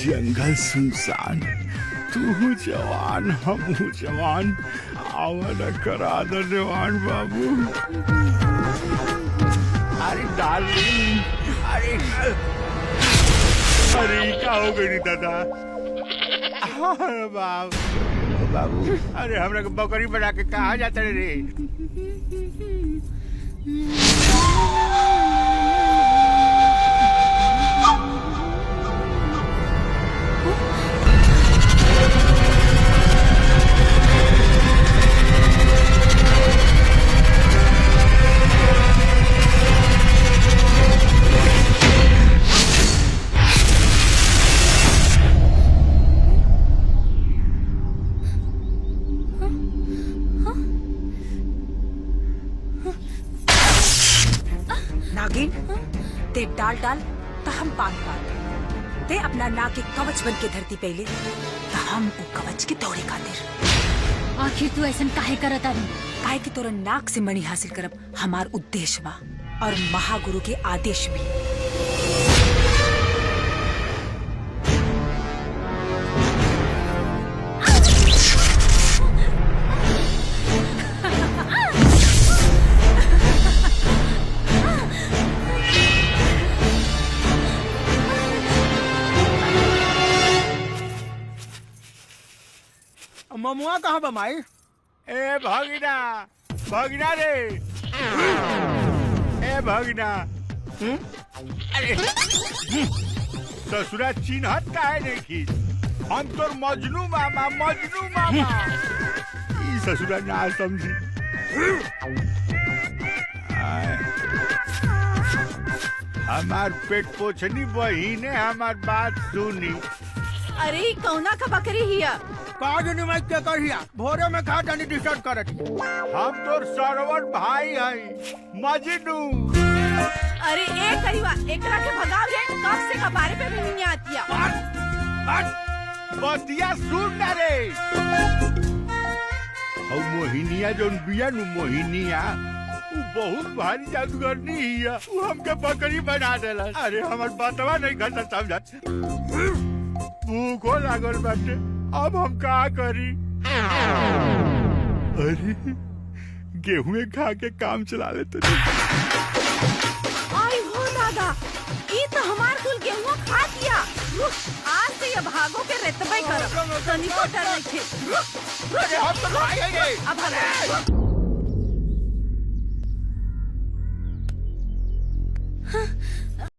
जंगल सुनसान, तू जवान हम जवान, आवाज करा दो जवान बाबू। अरे डार्लिंग, अरे क्या हो गई दादा? बाबू अरे हमरा बकरी बना के कहा जाता रे? नागिन, ते डाल तो हम पान ते अपना नाक के कवच बन के धरती पहले तो हम वो कवच के तोड़े खातिर। आखिर तू ऐसा काहे करत आनी? काहे कि तोरा नाक से मणि हासिल करब हमार उद्देश्य बा और महागुरु के आदेश भी। ममुआ कहाँ बा माई? ए भगिना, भगिना रे, ए भगिना। अरे ससुरा चिन्हत काहे नहीं? हम तोर मजनू मामा, मजनू मामा। ई ससुरा ना समझी। हमार पेट पोछनी बहिने हमार बात सुनी। अरे कौना का बकरी हिया? काजनी माई के कहिया भोरे में खा जानी डिस्टर्ब करत। हम तोर सरवन भाई हई मजनू। अरे ए करीवा एकरा के भगाव रे, कब से कबारे पे भी नहीं आतिया। बतिया सुन ना रे। औ मोहिनिया जोन बिया नु मोहिनिया, उ बहुत भारी जादूगरनी हिया। उ हमके बकरी बना देला। अरे हमर बातवा नहीं घटा समझत। भूखो लागल बाटे, अब हम का करी? अरे गेहूं खा के काम चला लेते। आई हो दादा, ई तो हमार कुल गेहूं खा दिया। आज से ये भागो के रेतबे करब, तनिको डर नहीं थे। अरे हम तो भाई हैं। अब